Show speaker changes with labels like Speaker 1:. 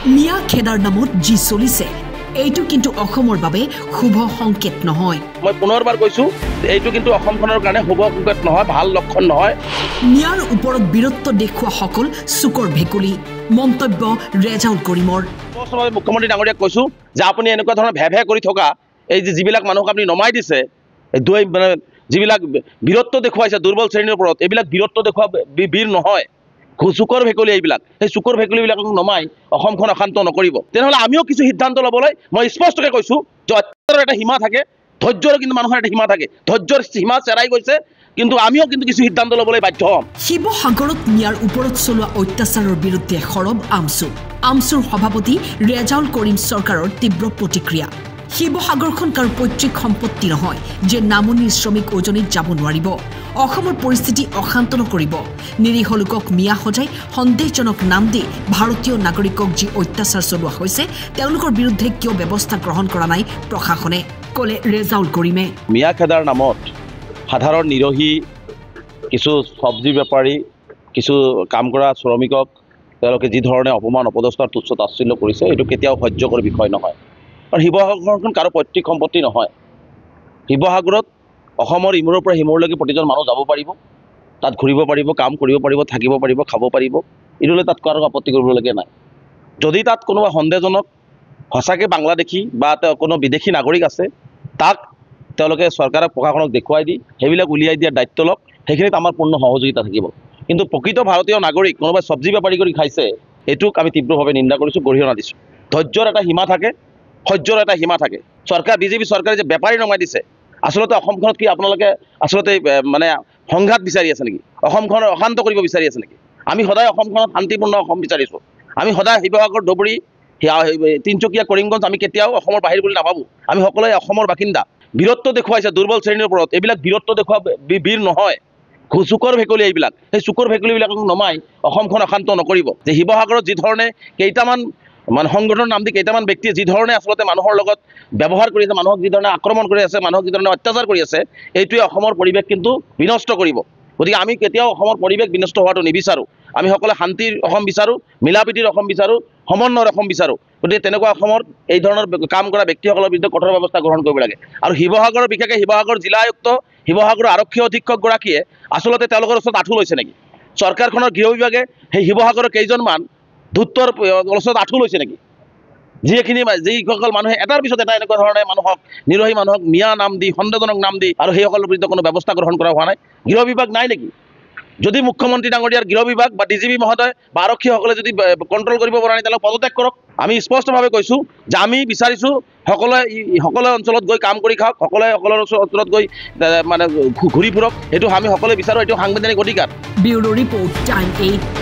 Speaker 1: মিয়া খেদাৰ নামত যি চলিছে এইটো কিন্তু অসমৰ বাবে শুভ সংকেত নহয়।
Speaker 2: মই পুনৰবাৰ কৈছো এইটো কিন্তু অসমখনৰ কাৰণে শুভ সংকেত নহয়, ভাল লক্ষণ নহয়।
Speaker 1: মিয়াৰ ওপৰত বীৰত্ব দেখুওৱা সকল চুকৰ ভেকুলি মন্তব্য ৰেজাউল কৰিমৰ।
Speaker 2: মুখ্যমন্ত্ৰী ডাঙৰীয়াক কৈছো যে আপুনি এনেকুৱা ধৰণৰ ভে কৰি থকা এই যিবিলাক মানুহক আপুনি নমাই দিছে, যিবিলাক বীৰত্ব দেখুৱাইছে দুৰ্বল শ্ৰেণীৰ ওপৰত, এইবিলাক বীৰত্ব দেখুওৱা বীৰ নহয়, চুকৰ ভেকুলী এইবিলাক। সেই চুকৰ ভেকুলীবিলাকক নমাই অসমখন অশান্ত নকৰিব। তেনেহ'লে আমিও কিছু সিদ্ধান্ত ল'বলৈ মই স্পষ্টকৈ কৈছো যে অত্যাচাৰৰ এটা সীমা থাকে, ধৈৰ্যৰ কিন্তু মানুহৰ এটা সীমা থাকে। ধৈৰ্যৰ সীমা চেৰাই গৈছে, কিন্তু আমিও কিন্তু কিছু সিদ্ধান্ত ল'বলৈ বাধ্য হ'ম।
Speaker 1: শিৱসাগৰত মিয়াৰ ওপৰত চলোৱা অত্যাচাৰৰ বিৰুদ্ধে সৰব আমচুৰ সভাপতি ৰেজাউল কৰিম চৰকাৰৰ তীব্ৰ প্ৰতিক্ৰিয়া। শিৱসাগৰখন কাৰো পৈতৃক সম্পত্তি নহয় যে নামনিৰ শ্ৰমিক উজনিত যাব নোৱাৰিব। অসমৰ পৰিস্থিতি অশান্ত নকৰিব। নিৰীহ লোকক মিয়া সজাই সন্দেহজনক নাম দি ভাৰতীয় নাগৰিকক যি অত্যাচাৰ চলোৱা হৈছে তেওঁলোকৰ বিৰুদ্ধে কিয় ব্যৱস্থা গ্ৰহণ কৰা নাই প্ৰশাসনে, ক'লে ৰেজাউল কৰিমে।
Speaker 2: মিয়া খেদাৰ নামত সাধাৰণ নিৰহী কিছু চব্জি বেপাৰী, কিছু কাম কৰা শ্ৰমিকক তেওঁলোকে যি ধৰণে অপমান অপদস্থ তুচ্ছ তাচ্ছিল্য কৰিছে এইটো কেতিয়াও সহ্যকৰ বিষয় নহয়। কাৰণ শিৱসাগৰখন কাৰো পৈতৃক সম্পত্তি নহয়। শিৱসাগৰত অসমৰ ইমূৰৰ পৰা সিমূৰলৈকে প্ৰতিজন মানুহ যাব পাৰিব, তাত ঘূৰিব পাৰিব, কাম কৰিব পাৰিব, থাকিব পাৰিব, খাব পাৰিব, এইটোলৈ তাত কাৰো আপত্তি কৰিবলগীয়া নাই। যদি তাত কোনোবা সন্দেহজনক সঁচাকৈ বাংলাদেশী বা কোনো বিদেশী নাগৰিক আছে, তাক তেওঁলোকে চৰকাৰে প্ৰশাসনক দেখুৱাই দি সেইবিলাক উলিয়াই দিয়াৰ দায়িত্ব লওক, সেইখিনিত আমাৰ পূৰ্ণ সহযোগিতা থাকিব। কিন্তু প্ৰকৃত ভাৰতীয় নাগৰিক কোনোবাই চব্জি বেপাৰী কৰি খাইছে, এইটোক আমি তীব্ৰভাৱে নিন্দা কৰিছোঁ, গৰিহণা দিছোঁ। ধৈৰ্যৰ এটা সীমা থাকে, সহ্যৰ এটা সীমা থাকে। বিজেপি চৰকাৰে যে বেপাৰী নমাই দিছে, আচলতে অসমখনত কি আপোনালোকে আচলতে মানে সংঘাত বিচাৰি আছে নেকি? অসমখনৰ অশান্ত কৰিব বিচাৰি আছে নেকি? আমি সদায় অসমখনত শান্তিপূৰ্ণ অসম বিচাৰিছোঁ। আমি সদায় শিৱসাগৰ, ধুবুৰী, তিনিচুকীয়া, কৰিমগঞ্জ আমি কেতিয়াও অসমৰ বাহিৰ বুলি নাভাবোঁ। আমি সকলোৱে অসমৰ বাসিন্দা। বীৰত্ব দেখুৱাইছে দুৰ্বল শ্ৰেণীৰ ওপৰত, এইবিলাক বীৰত্ব দেখুওৱা বীৰ নহয়, চুকৰ ভেকুলী এইবিলাক। সেই চুকৰ ভেকুলীবিলাকক নমাই অসমখন অশান্ত নকৰিব। যে শিৱসাগৰত যি ধৰণে কেইটামান সংগঠনৰ নাম দি কেইটামান ব্যক্তিয়ে যি ধৰণে আচলতে মানুহৰ লগত ব্যৱহাৰ কৰি আছে, মানুহক যি ধৰণে আক্ৰমণ কৰি আছে, মানুহক যি ধৰণে অত্যাচাৰ কৰি আছে, এইটোৱে অসমৰ পৰিৱেশ কিন্তু বিনষ্ট কৰিব। গতিকে আমি কেতিয়াও অসমৰ পৰিৱেশ বিনষ্ট হোৱাটো নিবিচাৰোঁ। আমি সকলোৱে শান্তিৰ অসম বিচাৰোঁ, মিলাপ্ৰীতিৰ অসম বিচাৰোঁ, সমন্বয়ৰ অসম বিচাৰোঁ। গতিকে তেনেকুৱা অসমৰ এই ধৰণৰ কাম কৰা ব্যক্তিসকলৰ বিৰুদ্ধে কঠোৰ ব্যৱস্থা গ্ৰহণ কৰিব লাগে। আৰু শিৱসাগৰৰ বিশেষকৈ শিৱসাগৰ জিলা আয়ুক্ত, শিৱসাগৰৰ আৰক্ষী অধীক্ষকগৰাকীয়ে আচলতে তেওঁলোকৰ ওচৰত আঁঠু লৈছে নেকি? চৰকাৰখনৰ গৃহ বিভাগে সেই শিৱসাগৰৰ কেইজনমান ধূৰ্তৰ ওচৰত আঁঠু লৈছে নেকি? যিসকল মানুহে এটাৰ পিছত এটা এনেকুৱা ধৰণে মানুহক, নিৰহী মানুহক মিয়া নাম দি, সন্দেহজনক নাম দি, আৰু সেইসকলৰ বিৰুদ্ধে কোনো ব্যৱস্থা গ্ৰহণ কৰা হোৱা নাই। গৃহ বিভাগ নাই নেকি? যদি মুখ্যমন্ত্ৰী ডাঙৰীয়াৰ গৃহ বিভাগ বা ডিজিপি মহোদয় বা আৰক্ষীসকলে যদি কণ্ট্ৰল কৰিব পৰা নাই, তেওঁলোকে পদত্যাগ কৰক। আমি স্পষ্টভাৱে কৈছোঁ যে আমি বিচাৰিছোঁ সকলোৱে অঞ্চলত গৈ কাম কৰি খাওক, সকলোৱে সকলোৰে অঞ্চলত গৈ মানে ঘূৰি ফুৰক। এইটো আমি সকলোৱে বিচাৰোঁ, এইটো সাংবিধানিক অধিকাৰ।
Speaker 1: Bureau report, time 8।